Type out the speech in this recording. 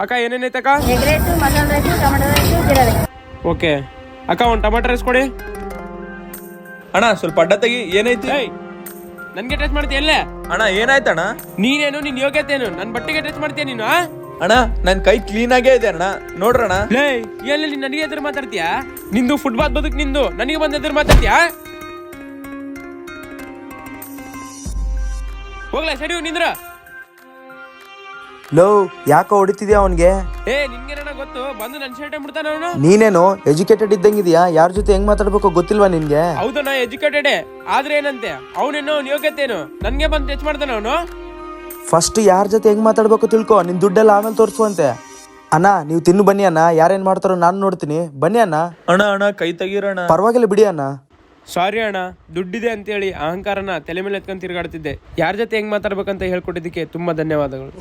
ಅಕ್ಕ ಏನೇನೈತೆ ಅಕ್ಕ? ಎಗ್ ರೈಸು, ಮಸಾಲೆ ರೈಸು, ಟೊಮೆಟೊ ರೈಸು, ಜೀರಾ ರೈಸ್. ಓಕೆ ಅಕ್ಕ, ಒಂದು ಟೊಮೆಟೊ ರೈಸ್ ಕೊಡಿ. ಅಣ್ಣ ಸ್ವಲ್ಪ ಅಡ್ಡ ತೆಗಿ. ಏನೈತಿ? ಏಯ್, ನನ್ಗೆ ಟಚ್ ಮಾಡ್ತೀಯ ಎಲ್ಲೇ? ಅಣ್ಣ ಏನಾಯ್ತಣ್ಣ? ನೀನೇನು ನಿನ್ ಯೋಗ್ಯತೆ ಏನು? ನನ್ನ ಬಟ್ಟೆಗೆ ಟಚ್ ಮಾಡ್ತೀಯ ನೀನು? ಅಣ್ಣ ನನ್ ಕೈ ಕ್ಲೀನ್ ಆಗೇ ಇದೆ ಅಣ್ಣ, ನೋಡ್ರಣ್ಣ. ಲೇ, ಎಲ್ಲಿ ನೀನ್ ನನಗೆ ಎದುರು ಮಾತಾಡ್ತೀಯಾ? ನಿಂದು ಫುಟ್ಬಾಲ್ ಬದುಕು ನಿಂದು, ನನಗೆ ಬಂದ ಎದುರು ಮಾತಾಡ್ತೀಯಾ? ಹೋಗ್ಲಾ ಸರಿ ನಿಂದ್ರ. ಲೋ ಯಾಕೋ ಹೊಡಿತಿದ್ಯಾ ಅವನ್ಗೆ? ಏ ನಿನ್ಗೇನ ಗೊತ್ತು, ಬಂದು ನನ್ನ ಶರ್ಟ್ ಬಿಡ್ತಾನ ಅವನು. ನೀನೇನು ಎಜುಕೇಟೆಡ್ ಇದ್ದಂಗಿದ್ಯಾ? ಯಾರ ಜೊತೆ ಹೆಂಗ್ ಮಾತಾಡ್ಬೇಕು ಗೊತ್ತಿಲ್ವಾ ನಿನ್ಗೆ? ಹೌದು, ನಾ ಎಜುಕೇಟೆಡ್, ಆದ್ರೆ ಏನಂತೆ ಅವನೇನೋ ಯೋಗ್ಯತೆ ಏನು? ನನ್ಗೆ ಬಂದು ಟಚ್ ಮಾಡ್ತಾನ ಅವನು. ಫಸ್ಟ್ ಯಾರ ಜೊತೆ ಹೆಂಗ್ ಮಾತಾಡ್ಬೇಕು ತಿಳ್ಕೊ, ನಿನ್ ದುಡ್ಡೆಲ್ಲ ಆಮೇಲೆ ತೋರಿಸುವಂತೆ. ಅಣ್ಣ ನೀವು ತಿನ್ನು ಬನ್ನಿ ಅಣ್ಣ, ಯಾರೇನ್ ಮಾಡ್ತಾರೋ ನಾನು ನೋಡ್ತೀನಿ, ಬನ್ನಿ ಅಣ್ಣ. ಅಣ್ಣ ಅಣ್ಣ ಕೈ ತೆಗೀರಣ್ಣ. ಪರವಾಗಿಲ್ಲ ಬಿಡಿ ಅಣ್ಣ. ಸಾರಿ ಅಣ್ಣ, ದುಡ್ಡಿದೆ ಅಂತೇಳಿ ಅಹಂಕಾರನ ತಲೆ ಮೇಲೆ ಎತ್ಕೊಂಡು ತಿರ್ಗಾಡ್ತಿದ್ದೆ. ಯಾರ ಜೊತೆ ಹೆಂಗ್ ಮಾತಾಡ್ಬೇಕಂತ ಹೇಳ್ಕೊಟ್ಟಿದ್ದಕ್ಕೆ ತುಂಬಾ ಧನ್ಯವಾದಗಳು.